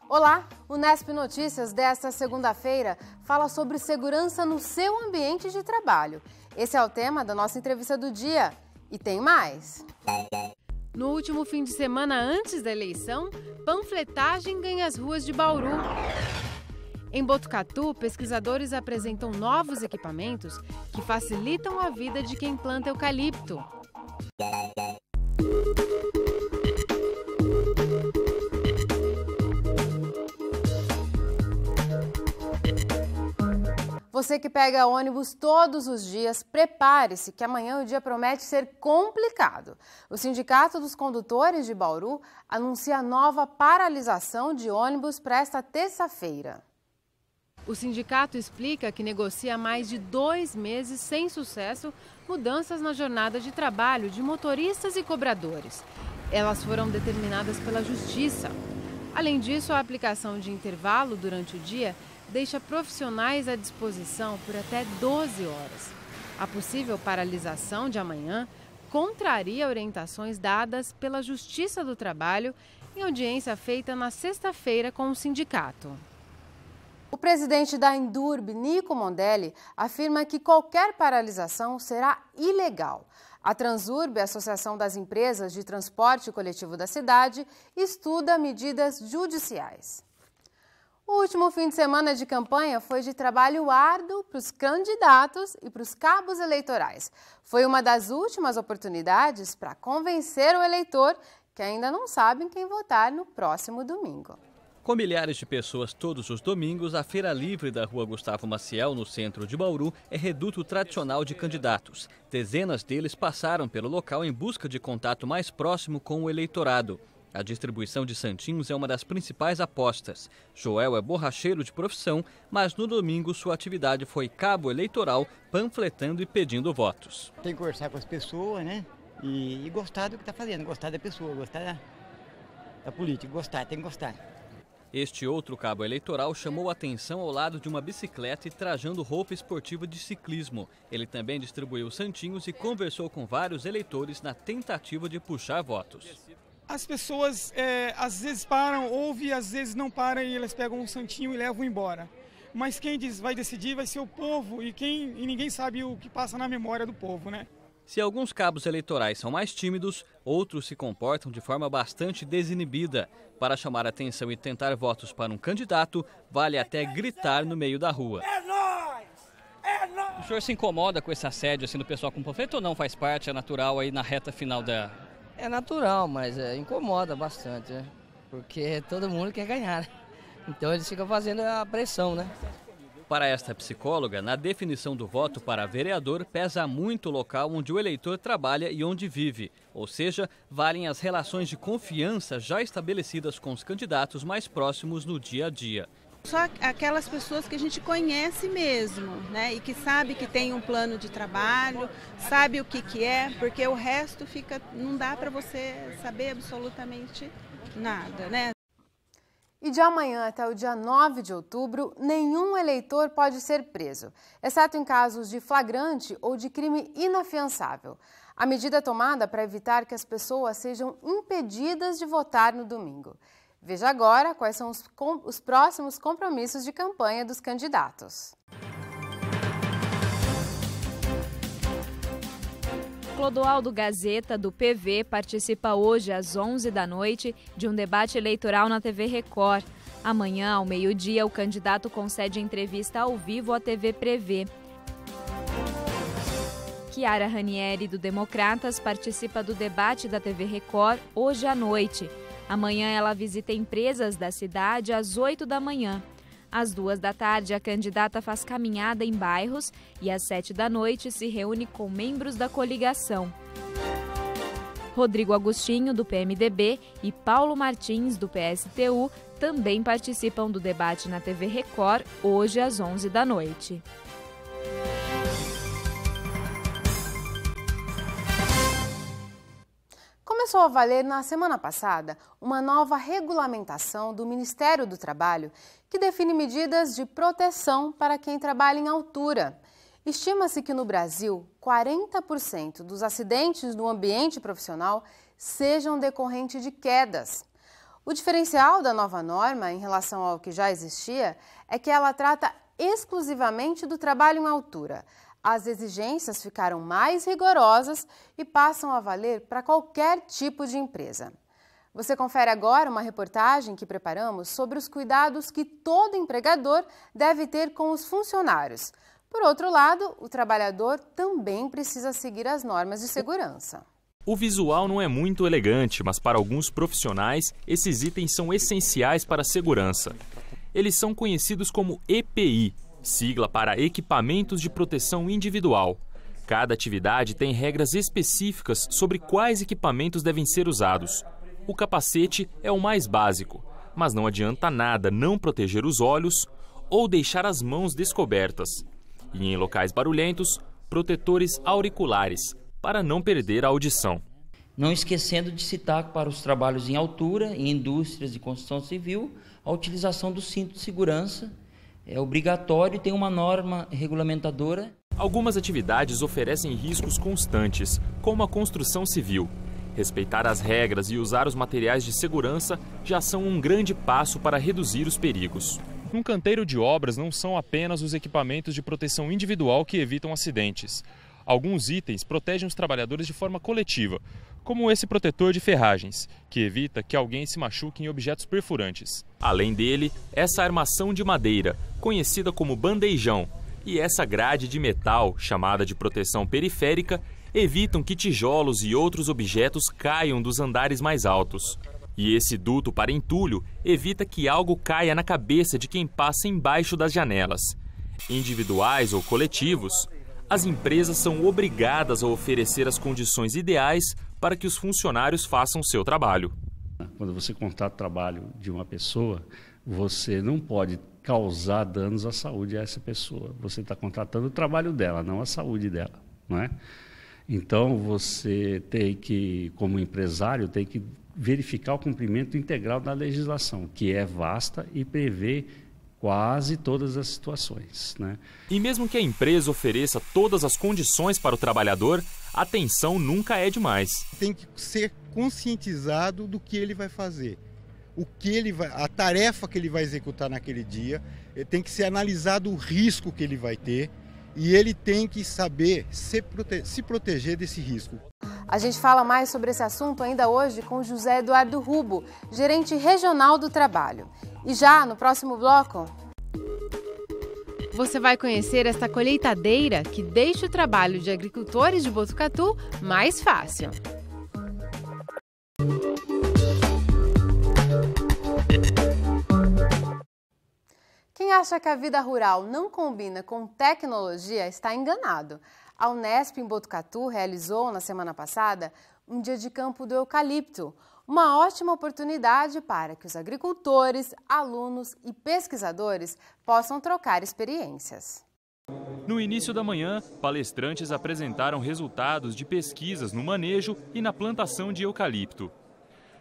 Olá, o Nesp Notícias desta segunda-feira fala sobre segurança no seu ambiente de trabalho. Esse é o tema da nossa entrevista do dia. E tem mais. No último fim de semana antes da eleição, panfletagem ganha as ruas de Bauru. Em Botucatu, pesquisadores apresentam novos equipamentos que facilitam a vida de quem planta eucalipto. Você que pega ônibus todos os dias, prepare-se que amanhã o dia promete ser complicado. O Sindicato dos Condutores de Bauru anuncia nova paralisação de ônibus para esta terça-feira. O sindicato explica que negocia há mais de 2 meses sem sucesso mudanças na jornada de trabalho de motoristas e cobradores. Elas foram determinadas pela Justiça. Além disso, a aplicação de intervalo durante o dia deixa profissionais à disposição por até 12 horas. A possível paralisação de amanhã contraria orientações dadas pela Justiça do Trabalho em audiência feita na sexta-feira com o sindicato. O presidente da Indurb, Nico Mondelli, afirma que qualquer paralisação será ilegal. A Transurb, a Associação das Empresas de Transporte Coletivo da cidade, estuda medidas judiciais. O último fim de semana de campanha foi de trabalho árduo para os candidatos e para os cabos eleitorais. Foi uma das últimas oportunidades para convencer o eleitor que ainda não sabe em quem votar no próximo domingo. Com milhares de pessoas todos os domingos, a Feira Livre da Rua Gustavo Maciel, no centro de Bauru, é reduto tradicional de candidatos. Dezenas deles passaram pelo local em busca de contato mais próximo com o eleitorado. A distribuição de santinhos é uma das principais apostas. Joel é borracheiro de profissão, mas no domingo sua atividade foi cabo eleitoral, panfletando e pedindo votos. Tem que conversar com as pessoas, né? E gostar do que está fazendo, gostar da pessoa, gostar da política, tem que gostar. Este outro cabo eleitoral chamou a atenção ao lado de uma bicicleta e trajando roupa esportiva de ciclismo. Ele também distribuiu santinhos e conversou com vários eleitores na tentativa de puxar votos. As pessoas às vezes param, ouvem, às vezes não param e elas pegam um santinho e levam embora. Mas quem vai decidir vai ser o povo e ninguém sabe o que passa na memória do povo, né? Se alguns cabos eleitorais são mais tímidos, outros se comportam de forma bastante desinibida. Para chamar atenção e tentar votos para um candidato, vale até gritar no meio da rua. É nóis! É nóis! O senhor se incomoda com esse assédio assim, do pessoal com panfleto ou não faz parte, é natural aí na reta final da... É natural, mas incomoda bastante, né? Porque todo mundo quer ganhar, né? Então eles ficam fazendo a pressão, né? Para esta psicóloga, na definição do voto para vereador, pesa muito o local onde o eleitor trabalha e onde vive. Ou seja, valem as relações de confiança já estabelecidas com os candidatos mais próximos no dia a dia. Só aquelas pessoas que a gente conhece mesmo, né? E que sabe que tem um plano de trabalho, sabe o que é, porque o resto não dá para você saber absolutamente nada, né? E de amanhã até o dia 9 de outubro, nenhum eleitor pode ser preso, exceto em casos de flagrante ou de crime inafiançável. A medida é tomada para evitar que as pessoas sejam impedidas de votar no domingo. Veja agora quais são os próximos compromissos de campanha dos candidatos. Clodoaldo Gazeta, do PV, participa hoje às 11 da noite de um debate eleitoral na TV Record. Amanhã, ao meio-dia, o candidato concede entrevista ao vivo à TV Prevê. Chiara Ranieri, do Democratas, participa do debate da TV Record hoje à noite. Amanhã ela visita empresas da cidade às 8 da manhã. Às 2 da tarde, a candidata faz caminhada em bairros e às 7 da noite se reúne com membros da coligação. Rodrigo Agostinho, do PMDB, e Paulo Martins, do PSTU, também participam do debate na TV Record hoje às 11 da noite. Começou a valer na semana passada uma nova regulamentação do Ministério do Trabalho que define medidas de proteção para quem trabalha em altura. Estima-se que no Brasil, 40% dos acidentes no ambiente profissional sejam decorrentes de quedas. O diferencial da nova norma em relação ao que já existia é que ela trata exclusivamente do trabalho em altura. As exigências ficaram mais rigorosas e passam a valer para qualquer tipo de empresa. Você confere agora uma reportagem que preparamos sobre os cuidados que todo empregador deve ter com os funcionários. Por outro lado, o trabalhador também precisa seguir as normas de segurança. O visual não é muito elegante, mas para alguns profissionais, esses itens são essenciais para a segurança. Eles são conhecidos como EPI, sigla para Equipamentos de Proteção Individual. Cada atividade tem regras específicas sobre quais equipamentos devem ser usados. O capacete é o mais básico, mas não adianta nada não proteger os olhos ou deixar as mãos descobertas. E em locais barulhentos, protetores auriculares, para não perder a audição. Não esquecendo de citar para os trabalhos em altura, em indústrias e construção civil, a utilização do cinto de segurança. É obrigatório e tem uma norma regulamentadora. Algumas atividades oferecem riscos constantes, como a construção civil. Respeitar as regras e usar os materiais de segurança já são um grande passo para reduzir os perigos. Num canteiro de obras não são apenas os equipamentos de proteção individual que evitam acidentes. Alguns itens protegem os trabalhadores de forma coletiva, como esse protetor de ferragens, que evita que alguém se machuque em objetos perfurantes. Além dele, essa armação de madeira, conhecida como bandejão, e essa grade de metal, chamada de proteção periférica, evitam que tijolos e outros objetos caiam dos andares mais altos. E esse duto para entulho evita que algo caia na cabeça de quem passa embaixo das janelas. Individuais ou coletivos, as empresas são obrigadas a oferecer as condições ideais para que os funcionários façam seu trabalho. Quando você contrata o trabalho de uma pessoa, você não pode causar danos à saúde a essa pessoa. Você está contratando o trabalho dela, não a saúde dela, não é? Então, você tem que, como empresário, tem que verificar o cumprimento integral da legislação, que é vasta e prevê quase todas as situações, né? E mesmo que a empresa ofereça todas as condições para o trabalhador, a atenção nunca é demais. Tem que ser conscientizado do que ele vai fazer, a tarefa que ele vai executar naquele dia, tem que ser analisado o risco que ele vai ter e ele tem que saber se proteger desse risco. A gente fala mais sobre esse assunto ainda hoje com José Eduardo Rubo, gerente regional do trabalho. E já no próximo bloco, você vai conhecer esta colheitadeira que deixa o trabalho de agricultores de Botucatu mais fácil. Quem acha que a vida rural não combina com tecnologia está enganado. A Unesp em Botucatu realizou na semana passada um dia de campo do eucalipto, uma ótima oportunidade para que os agricultores, alunos e pesquisadores possam trocar experiências. No início da manhã, palestrantes apresentaram resultados de pesquisas no manejo e na plantação de eucalipto.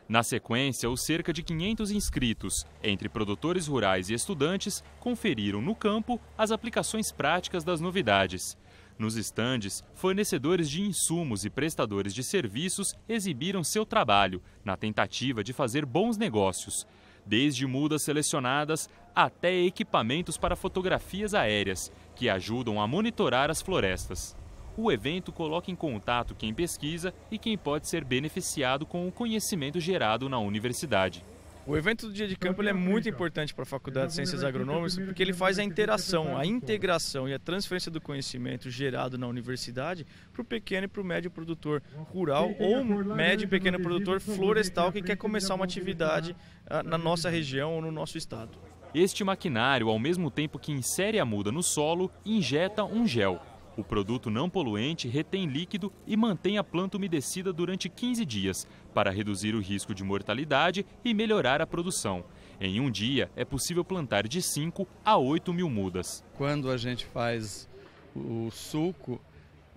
Na sequência, os cerca de 500 inscritos, entre produtores rurais e estudantes, conferiram no campo as aplicações práticas das novidades. Nos estandes, fornecedores de insumos e prestadores de serviços exibiram seu trabalho, na tentativa de fazer bons negócios, desde mudas selecionadas até equipamentos para fotografias aéreas, que ajudam a monitorar as florestas. O evento coloca em contato quem pesquisa e quem pode ser beneficiado com o conhecimento gerado na universidade. O evento do Dia de Campo é muito importante para a Faculdade de Ciências Agronômicas porque ele faz a interação, a integração e a transferência do conhecimento gerado na universidade para o pequeno e para o médio produtor rural ou médio e pequeno produtor florestal que quer começar uma atividade na nossa região ou no nosso estado. Este maquinário, ao mesmo tempo que insere a muda no solo, injeta um gel. O produto não poluente retém líquido e mantém a planta umedecida durante 15 dias, para reduzir o risco de mortalidade e melhorar a produção. Em um dia, é possível plantar de 5 a 8 mil mudas. Quando a gente faz o sulco,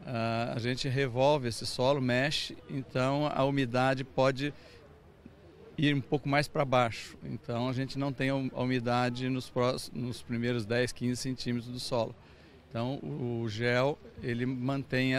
a gente revolve esse solo, mexe, então a umidade pode ir um pouco mais para baixo. Então a gente não tem a umidade nos primeiros 10, 15 centímetros do solo. Então o gel ele mantém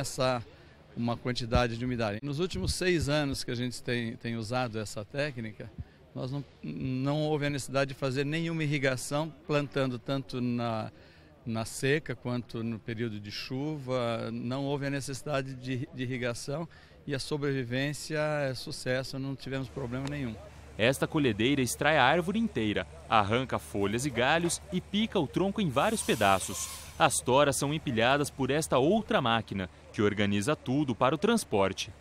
uma quantidade de umidade. Nos últimos 6 anos que a gente tem usado essa técnica, Nós não houve a necessidade de fazer nenhuma irrigação, plantando tanto na seca quanto no período de chuva. Não houve a necessidade de irrigação e a sobrevivência é sucesso, não tivemos problema nenhum. Esta colhedeira extrai a árvore inteira, arranca folhas e galhos e pica o tronco em vários pedaços. As toras são empilhadas por esta outra máquina, que organiza tudo para o transporte.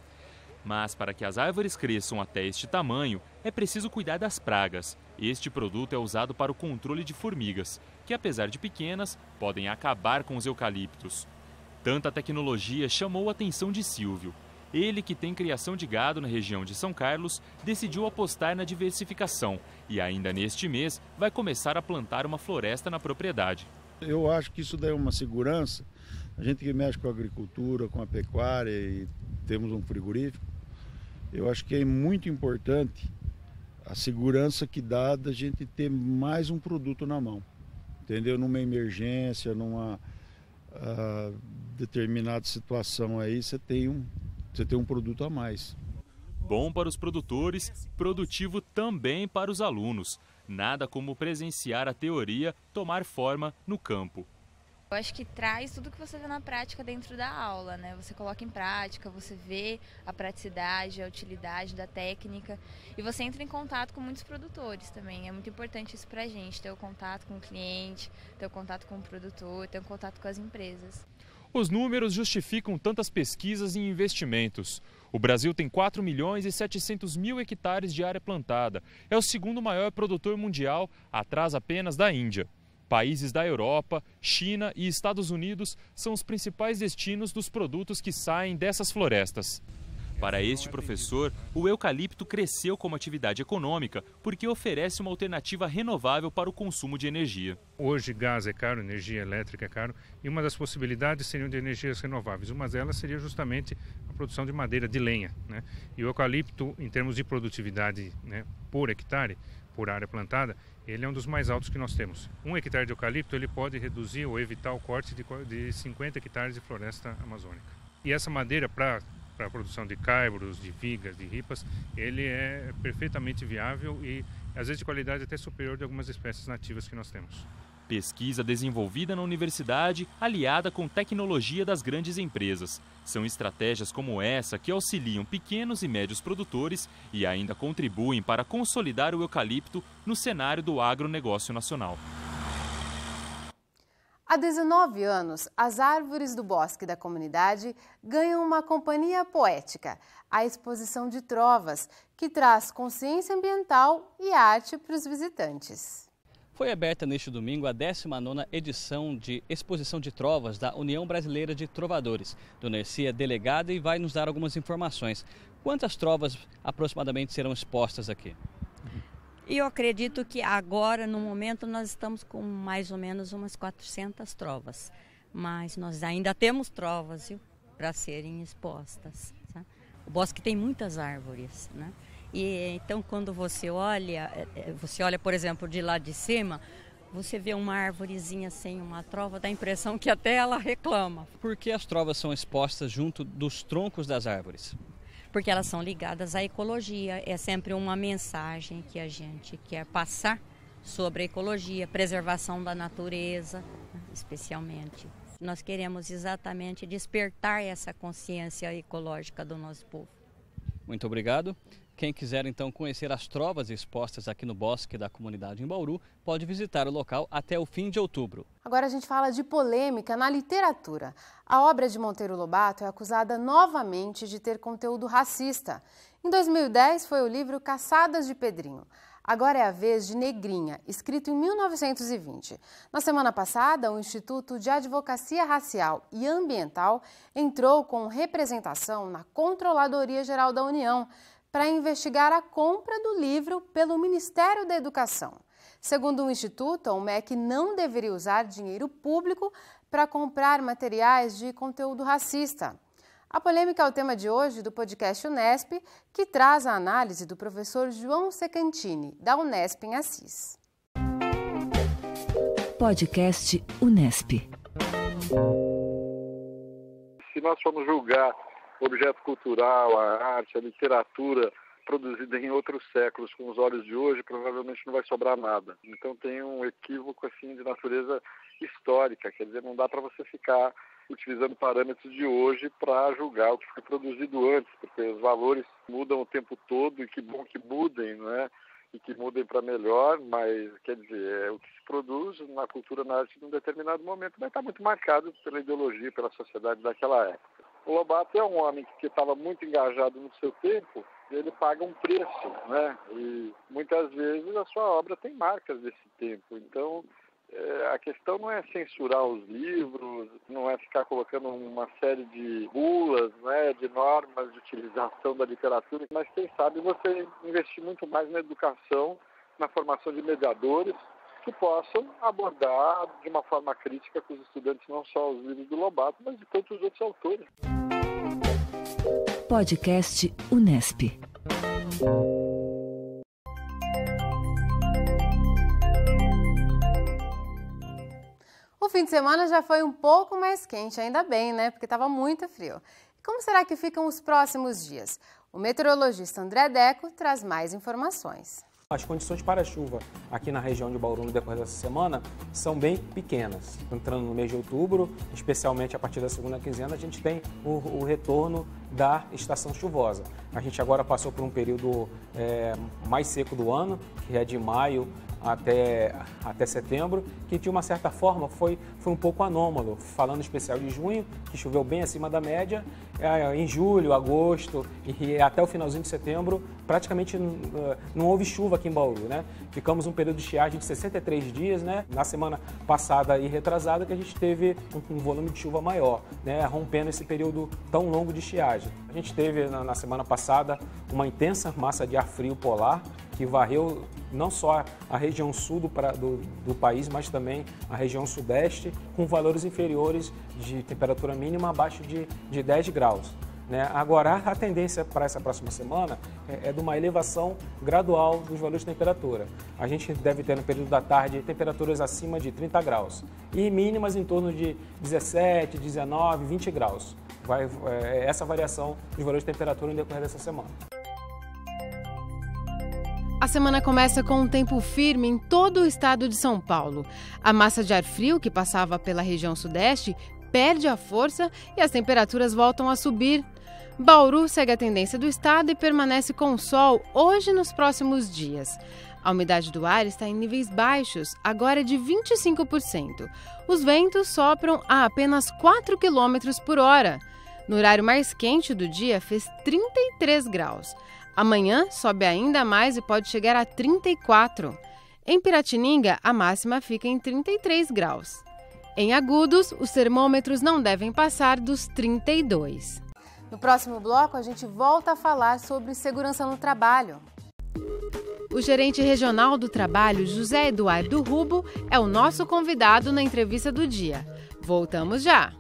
Mas para que as árvores cresçam até este tamanho, é preciso cuidar das pragas. Este produto é usado para o controle de formigas, que apesar de pequenas, podem acabar com os eucaliptos. Tanta tecnologia chamou a atenção de Silvio. Ele, que tem criação de gado na região de São Carlos, decidiu apostar na diversificação e ainda neste mês vai começar a plantar uma floresta na propriedade. Eu acho que isso daí é uma segurança. A gente que mexe com a agricultura, com a pecuária e temos um frigorífico, eu acho que é muito importante a segurança que dá da gente ter mais um produto na mão, entendeu? Numa emergência, numa determinada situação aí, você tem um produto a mais. Bom para os produtores, produtivo também para os alunos. Nada como presenciar a teoria tomar forma no campo. Eu acho que traz tudo que você vê na prática dentro da aula, né? Você coloca em prática, você vê a praticidade, a utilidade da técnica e você entra em contato com muitos produtores também. É muito importante isso pra gente, ter o contato com o cliente, ter o contato com o produtor, ter o contato com as empresas. Os números justificam tantas pesquisas e investimentos. O Brasil tem 4 milhões e 700 mil hectares de área plantada. É o segundo maior produtor mundial, atrás apenas da Índia. Países da Europa, China e Estados Unidos são os principais destinos dos produtos que saem dessas florestas. Para este professor, o eucalipto cresceu como atividade econômica porque oferece uma alternativa renovável para o consumo de energia. Hoje gás é caro, energia elétrica é caro e uma das possibilidades seriam de energias renováveis. Uma delas seria justamente a produção de madeira de lenha, né? E o eucalipto, em termos de produtividade, né, por hectare, por área plantada, ele é um dos mais altos que nós temos. 1 hectare de eucalipto ele pode reduzir ou evitar o corte de 50 hectares de floresta amazônica. E essa madeira para a produção de caibros, de vigas, de ripas, ele é perfeitamente viável e às vezes de qualidade até superior de algumas espécies nativas que nós temos. Pesquisa desenvolvida na universidade, aliada com tecnologia das grandes empresas. São estratégias como essa que auxiliam pequenos e médios produtores e ainda contribuem para consolidar o eucalipto no cenário do agronegócio nacional. Há 19 anos, as árvores do bosque da comunidade ganham uma companhia poética, a exposição de trovas, que traz consciência ambiental e arte para os visitantes. Foi aberta neste domingo a 19ª edição de Exposição de Trovas da União Brasileira de Trovadores. Dona Erci é delegada e vai nos dar algumas informações. Quantas trovas aproximadamente serão expostas aqui? Eu acredito que agora, no momento, nós estamos com mais ou menos umas 400 trovas. Mas nós ainda temos trovas para serem expostas. Tá? O bosque tem muitas árvores, né? E então, quando você olha, por exemplo, de lá de cima, você vê uma árvorezinha sem uma trova, dá a impressão que até ela reclama. Por que as trovas são expostas junto dos troncos das árvores? Porque elas são ligadas à ecologia, é sempre uma mensagem que a gente quer passar sobre a ecologia, preservação da natureza, especialmente. Nós queremos exatamente despertar essa consciência ecológica do nosso povo. Muito obrigado. Quem quiser então conhecer as trovas expostas aqui no Bosque da Comunidade em Bauru, pode visitar o local até o fim de outubro. Agora a gente fala de polêmica na literatura. A obra de Monteiro Lobato é acusada novamente de ter conteúdo racista. Em 2010 foi o livro Caçadas de Pedrinho. Agora é a vez de Negrinha, escrito em 1920. Na semana passada, o Instituto de Advocacia Racial e Ambiental entrou com representação na Controladoria Geral da União para investigar a compra do livro pelo Ministério da Educação. Segundo o Instituto, o MEC não deveria usar dinheiro público para comprar materiais de conteúdo racista. A polêmica é o tema de hoje do podcast Unesp, que traz a análise do professor João Secantini, da Unesp em Assis. Podcast Unesp. Se nós formos julgar o objeto cultural, a arte, a literatura, produzida em outros séculos com os olhos de hoje, provavelmente não vai sobrar nada. Então tem um equívoco assim de natureza histórica, quer dizer, não dá para você ficar utilizando parâmetros de hoje para julgar o que foi produzido antes, porque os valores mudam o tempo todo e que bom que mudem, não é? E que mudem para melhor, mas, quer dizer, o que se produz na cultura, na arte, num determinado momento vai estar muito marcado pela ideologia, pela sociedade daquela época. O Lobato é um homem que estava muito engajado no seu tempo, e ele paga um preço, né? E muitas vezes a sua obra tem marcas desse tempo. Então, a questão não é censurar os livros, não é ficar colocando uma série de bulas, né, de normas de utilização da literatura, mas quem sabe você investir muito mais na educação, na formação de mediadores que possam abordar de uma forma crítica com os estudantes não só os livros do Lobato, mas de tantos outros autores. Podcast Unesp. O fim de semana já foi um pouco mais quente, ainda bem, né? Porque estava muito frio. E como será que ficam os próximos dias? O meteorologista André Deco traz mais informações. As condições para a chuva aqui na região de Bauru no decorrer dessa semana são bem pequenas. Entrando no mês de outubro, especialmente a partir da segunda quinzena, a gente tem o retorno da estação chuvosa. A gente agora passou por um período mais seco do ano, que é de maio até setembro, que de uma certa forma foi um pouco anômalo, falando em especial de junho, que choveu bem acima da média, em julho, agosto e até o finalzinho de setembro, praticamente não houve chuva aqui em Bauru, né? Ficamos um período de estiagem de 63 dias, né? Na semana passada e retrasada que a gente teve um volume de chuva maior, né? Rompendo esse período tão longo de estiagem. A gente teve na semana passada uma intensa massa de ar frio polar que varreu não só a região sul do país, mas também a região sudeste, com valores inferiores de temperatura mínima abaixo de 10 graus. Né? Agora, a tendência para essa próxima semana é de uma elevação gradual dos valores de temperatura. A gente deve ter no período da tarde temperaturas acima de 30 graus e mínimas em torno de 17, 19, 20 graus. Essa variação dos valores de temperatura no decorrer dessa semana. A semana começa com um tempo firme em todo o estado de São Paulo. A massa de ar frio que passava pela região sudeste perde a força e as temperaturas voltam a subir. Bauru segue a tendência do estado e permanece com sol hoje e nos próximos dias. A umidade do ar está em níveis baixos, agora é de 25%. Os ventos sopram a apenas 4 km por hora. No horário mais quente do dia, fez 33 graus. Amanhã sobe ainda mais e pode chegar a 34. Em Piratininga, a máxima fica em 33 graus. Em Agudos, os termômetros não devem passar dos 32. No próximo bloco, a gente volta a falar sobre segurança no trabalho. O gerente regional do trabalho, José Eduardo Rubo, é o nosso convidado na entrevista do dia. Voltamos já!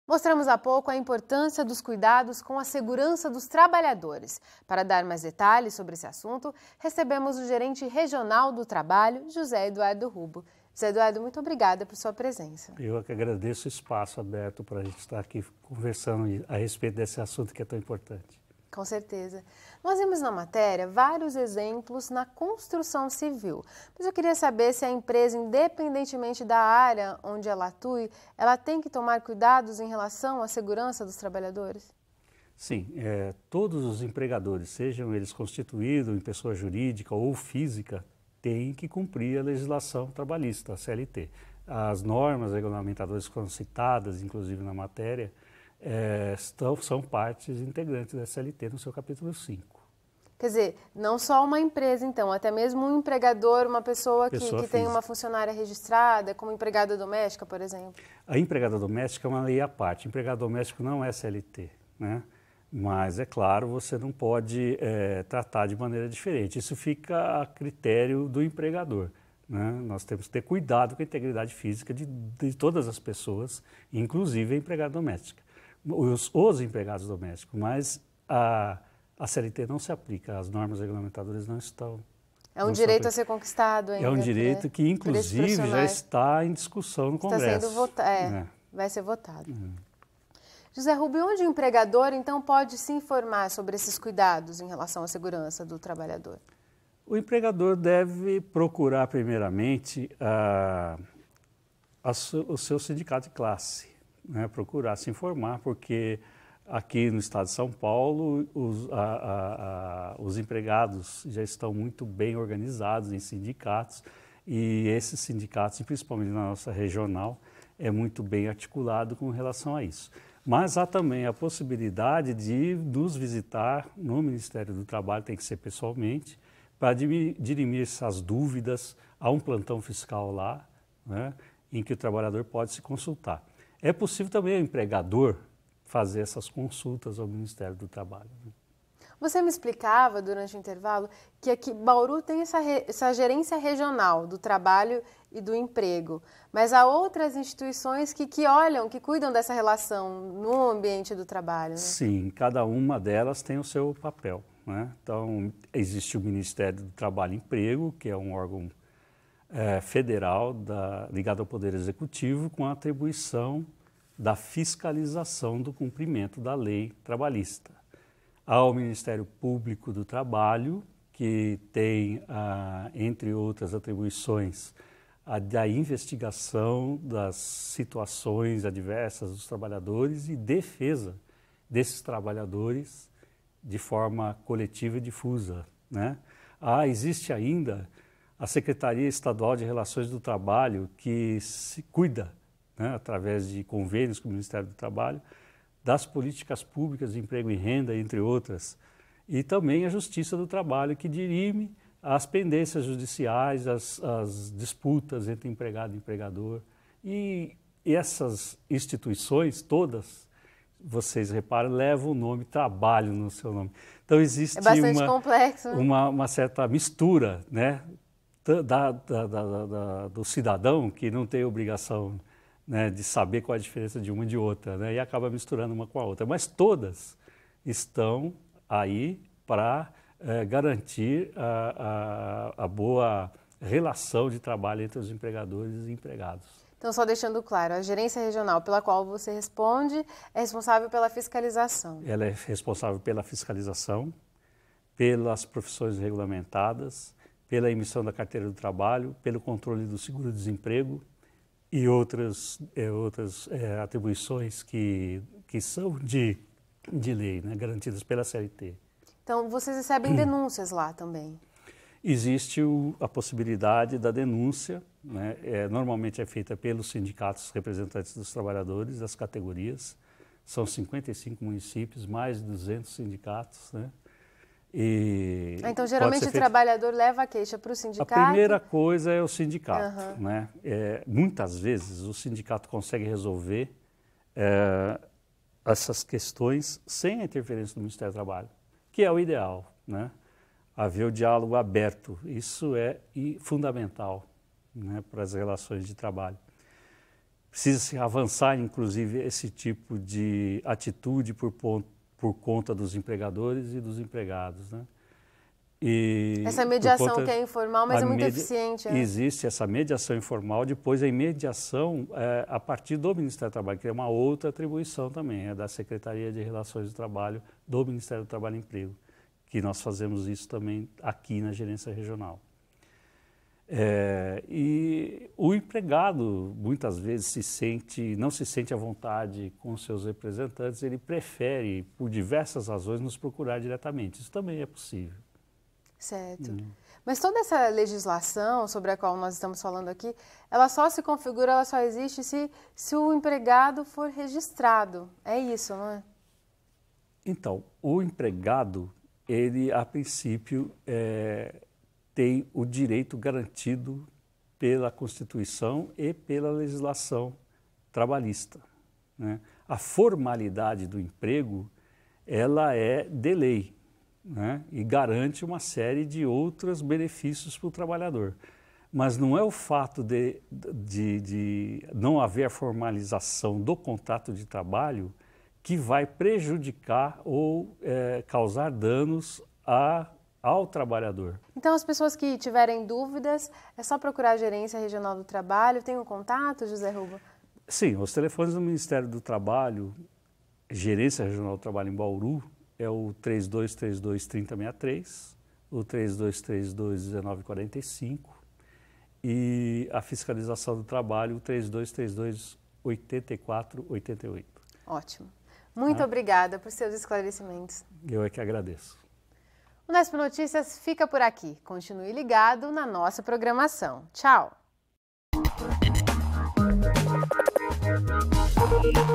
Mostramos há pouco a importância dos cuidados com a segurança dos trabalhadores. Para dar mais detalhes sobre esse assunto, recebemos o gerente regional do trabalho, José Eduardo Rubo. José Eduardo, muito obrigada por sua presença. Eu que agradeço o espaço aberto para a gente estar aqui conversando a respeito desse assunto que é tão importante. Com certeza. Nós vimos na matéria vários exemplos na construção civil, mas eu queria saber se a empresa, independentemente da área onde ela atue, ela tem que tomar cuidados em relação à segurança dos trabalhadores? Sim, todos os empregadores, sejam eles constituídos em pessoa jurídica ou física, têm que cumprir a legislação trabalhista, a CLT. As normas regulamentadoras que foram citadas, inclusive na matéria, são partes integrantes da CLT no seu capítulo 5. Quer dizer, não só uma empresa, então, até mesmo um empregador, uma pessoa que tem uma funcionária registrada, como empregada doméstica, por exemplo? A empregada doméstica é uma lei à parte. Empregado doméstico não é CLT, né? Mas, é claro, você não pode tratar de maneira diferente. Isso fica a critério do empregador. Né? Nós temos que ter cuidado com a integridade física de todas as pessoas, inclusive a empregada doméstica. Os empregados domésticos, mas a CLT não se aplica, as normas regulamentadoras não estão. É um direito a ser conquistado ainda. É um direito que, inclusive, já está em discussão no Congresso. Está sendo votado, vai ser votado. José Rubio, onde o empregador, então, pode se informar sobre esses cuidados em relação à segurança do trabalhador? O empregador deve procurar, primeiramente, o seu sindicato de classe, né? Procurar se informar, porque aqui no estado de São Paulo, os empregados já estão muito bem organizados em sindicatos, e esses sindicatos, principalmente na nossa regional, é muito bem articulado com relação a isso. Mas há também a possibilidade de nos visitar no Ministério do Trabalho, tem que ser pessoalmente, para dirimir essas dúvidas. Há um plantão fiscal lá, né, em que o trabalhador pode se consultar. É possível também o empregador fazer essas consultas ao Ministério do Trabalho. Você me explicava durante o intervalo que aqui Bauru tem essa gerência regional do trabalho e do emprego, mas há outras instituições que olham, que cuidam dessa relação no ambiente do trabalho, né? Sim, cada uma delas tem o seu papel, né? Então, existe o Ministério do Trabalho e Emprego, que é um órgão federal ligado ao Poder Executivo, com a atribuição da fiscalização do cumprimento da lei trabalhista. Há o Ministério Público do Trabalho, que tem, entre outras atribuições, a da investigação das situações adversas dos trabalhadores e defesa desses trabalhadores de forma coletiva e difusa, né? Existe ainda a Secretaria Estadual de Relações do Trabalho, que se cuida, né, através de convênios com o Ministério do Trabalho, das políticas públicas de emprego e renda, entre outras. E também a Justiça do Trabalho, que dirime as pendências judiciais, as disputas entre empregado e empregador. E essas instituições todas, vocês reparam, levam o nome trabalho no seu nome. Então existe bastante complexo, né? uma certa mistura, né, do cidadão, que não tem obrigação, né, de saber qual é a diferença de uma e de outra, né, e acaba misturando uma com a outra. Mas todas estão aí para garantir a boa relação de trabalho entre os empregadores e empregados. Então, só deixando claro, a gerência regional pela qual você responde é responsável pela fiscalização. Ela é responsável pela fiscalização, pelas profissões regulamentadas, pela emissão da carteira do trabalho, pelo controle do seguro-desemprego e outras atribuições que são de lei, né, garantidas pela CLT. Então, vocês recebem denúncias lá também? Existe a possibilidade da denúncia, né? Normalmente é feita pelos sindicatos representantes dos trabalhadores, das categorias. São 55 municípios, mais de 200 sindicatos, né? Então, geralmente o trabalhador leva a queixa para o sindicato? A primeira coisa é o sindicato, né? Muitas vezes o sindicato consegue resolver essas questões sem a interferência do Ministério do Trabalho, que é o ideal, né? Haver o diálogo aberto, isso é fundamental, né, para as relações de trabalho. Precisa-se avançar, inclusive, esse tipo de atitude por conta dos empregadores e dos empregados, né? Essa mediação que é informal, mas é muito eficiente. Existe essa mediação informal, depois a mediação a partir do Ministério do Trabalho, que é uma outra atribuição também, é da Secretaria de Relações do Trabalho do Ministério do Trabalho e Emprego, que nós fazemos isso também aqui na gerência regional. E o empregado, muitas vezes, não se sente à vontade com seus representantes, ele prefere, por diversas razões, nos procurar diretamente. Isso também é possível. Certo. Mas toda essa legislação sobre a qual nós estamos falando aqui, ela só se configura, ela só existe se o empregado for registrado. É isso, não é? Então, o empregado, ele, a princípio, tem o direito garantido pela Constituição e pela legislação trabalhista, né? A formalidade do emprego, ela é de lei, né? E garante uma série de outros benefícios para o trabalhador. Mas não é o fato de não haver a formalização do contrato de trabalho que vai prejudicar ou causar danos ao trabalhador. Então, as pessoas que tiverem dúvidas, é só procurar a Gerência Regional do Trabalho. Tem um contato, José Rubio? Sim, os telefones do Ministério do Trabalho Gerência Regional do Trabalho em Bauru é o 3232-3063, o 3232-1945 e a fiscalização do trabalho, o 3232-8488. Ótimo. Muito obrigada por seus esclarecimentos. Eu é que agradeço. O Unesp Notícias fica por aqui. Continue ligado na nossa programação. Tchau! Thank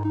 you.